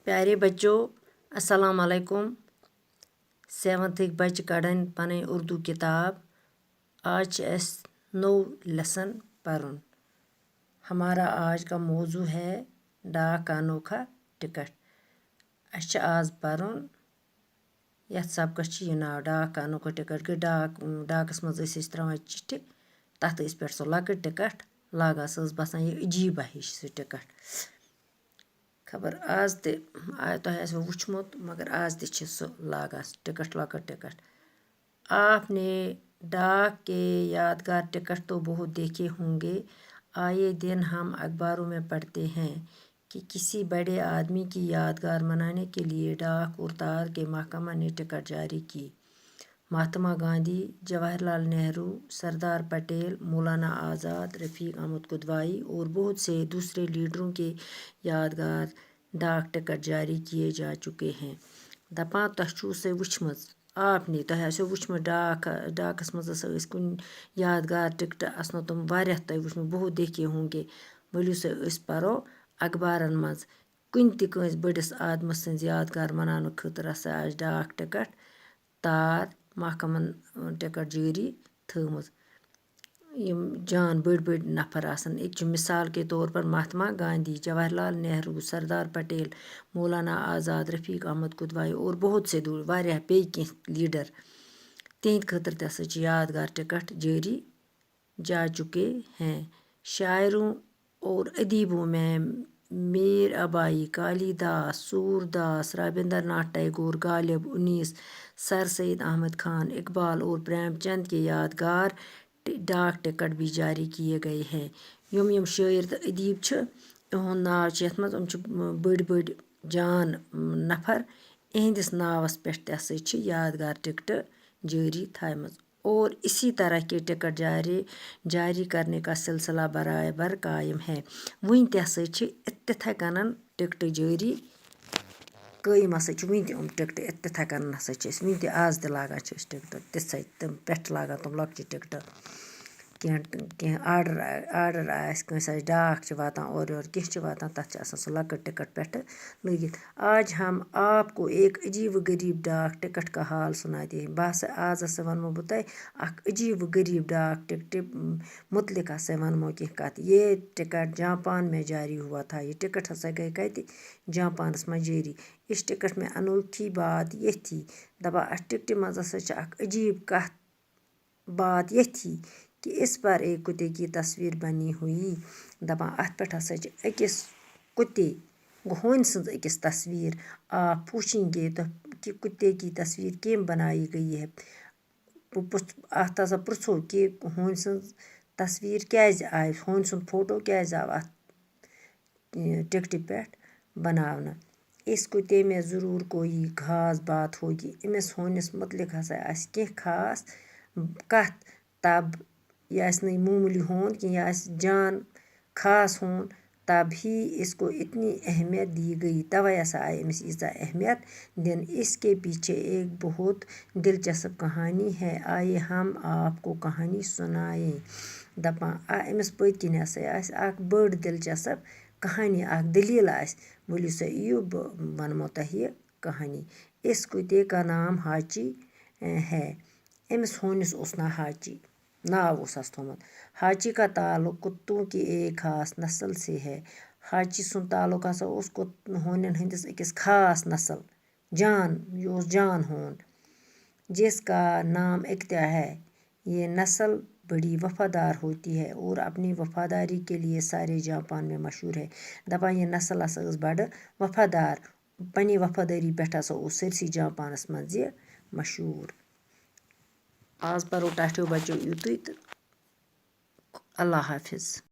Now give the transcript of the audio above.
प्यारे बच्चों अस्सलाम वालेकुम। 7th बच्चे कड़न पन उर्दू किताब। आज नो लेसन पढ़न। हमारा आज का मौजू है डाक का अनोखा टिकट। अस आज पढ़न यथ सबकस यह नाव डाक का अनोखा टिकट गई डाकस मज त्रावान चिट्ठी तथ पे सो लकट टिकट लागान सह बसान यह अजीबा हिश सह टिकट खबर आज तह वुचमुत मगर आज सह लागान टिकट लकट टिकट। आपने डाक के यादगार टिकट तो बहुत देखे होंगे। आए दिन हम अखबारों में पढ़ते हैं कि किसी बड़े आदमी की यादगार मनाने के लिए डाक और तार के महकमा ने टिकट जारी की। महात्मा गांधी, जवाहरलाल नेहरू, सरदार पटेल, मौलाना आज़ाद, रफ़ीक अहमद कुदवाई और बहुत से दूसरे लीडरों के यादगार डाक टिकट जारी किए जा चुके हैं। दपान तह से वुचमत आपने तह वुचमत डाकस मज कुन यादगार टिकट आसन तुम वारिया तह वुचमत बहुत देखे होंगे। वलियो स परो अखबारन मज कुन ति कंस बड़िस आदमस सन्ज यादगार मनाने खतर आज डाक टिकट तार महकमन टिकट जारी थमज। यम जान बड़ बड़ नफर आसन एक मिसाल के तौर पर महात्मा गांधी, जवाहरलाल नेहरू, सरदार पटेल, मौलाना आज़ाद, रफ़ीक अहमद कुदवाई और बहुत से दूर वारिया पे लीडर तिहद खतर तसा यादगार टिकट जारी जा चुके हैं। शायरों और अदीबों में मीर अबाई, कालिदास, सूरदास, रविंद्रनाथ टैगोर, गालिब, उन्नीस, सर सैयद अहमद खान, इकबाल और प्रेमचंद के यादगार डाक टिकट भी जारी किए गए हैं। यम शायर तो अदीब इहुंद नाव यथ मज बड़ बड़ जान नफर इहंदिस नावस पे यादगार टिकट जारी थमज और इसी तरह के टिकट जारी करने का सिलसिला बराबर कायम है। वन तह इत्थे कन टिकट जारी कायम वन टिकट इत्थे कन वन आज लागान टिकट तिथे तम पे लागान तुम लक्चि टिकट कह आर्डर कंस डाक वातान और कह वातान तथ सह लकट टिकट पे लगित। आज हम आपको एक अजीब गरीब डाक टिकट का हाल सुनाते हैं। बस आज वनमो बह तह अजीब गरीब डाक टिकट मुतलिक वनमो कह कत। ये टिकट जापान में जारी हुआ था। ये टिकट हसा गई कत जापानस में जारी। इस टिकट में अनोखी बात ये थी दपा अस टिकट मज अजीब कत बात ये थी कि इस पर एक कुत्ते की तस्वीर बनी हुई। दपान अत पे अकिस कुत्ते होन सज अकिस तस्वीर। आप पूछेंगे तो कि कुत्ते की तस्वीर केम बनाई गई है। अत हसा पृछो कि होन सज तस्वीर क्या आय होन सुन फोटो क्या आव अत टिकट पे बनाना। इस कुत्ते में ज़रूर कोई खास बात होगी। इमिस होनिस मुतलिक हसा कह खास कत तब यह नहीं मामूली होन कि यह जान खास होन तब ही इसको इतनी अहमियत दी गई। तवे हसा आई अमिस इज़ा अहमियत दिन। इसके पीछे एक बहुत दिलचस्प कहानी है। आइए हम आपको कहानी सुनाएं। दपान अमिस पत किन हसा बड़ दिलचस्प कहानी दलील वलियो सा इयो वनमो तह यह कहानी। इस कुत्ते का नाम हाची है। अमिस होनिस उस नाव हाची नाव उसस थोमुत। हाची का ताल्लुक कुत्तों की एक खास नस्ल से है। हाची सुन ताल्लुक हसा उस होनन हंदिस अकिस खास नस्ल जान होन जिसका नाम इक्ता है। ये नस्ल बड़ी वफादार होती है और अपनी वफादारी के लिए सारे जापान में मशहूर है। दपान यह नस्ल हसा बड़ वफादार पन्ने वफादारी पे सरसी जापानस मज यह मशहूर। आज परो टाठियों बच्चों युतुई तो अल्लाह हाफिज।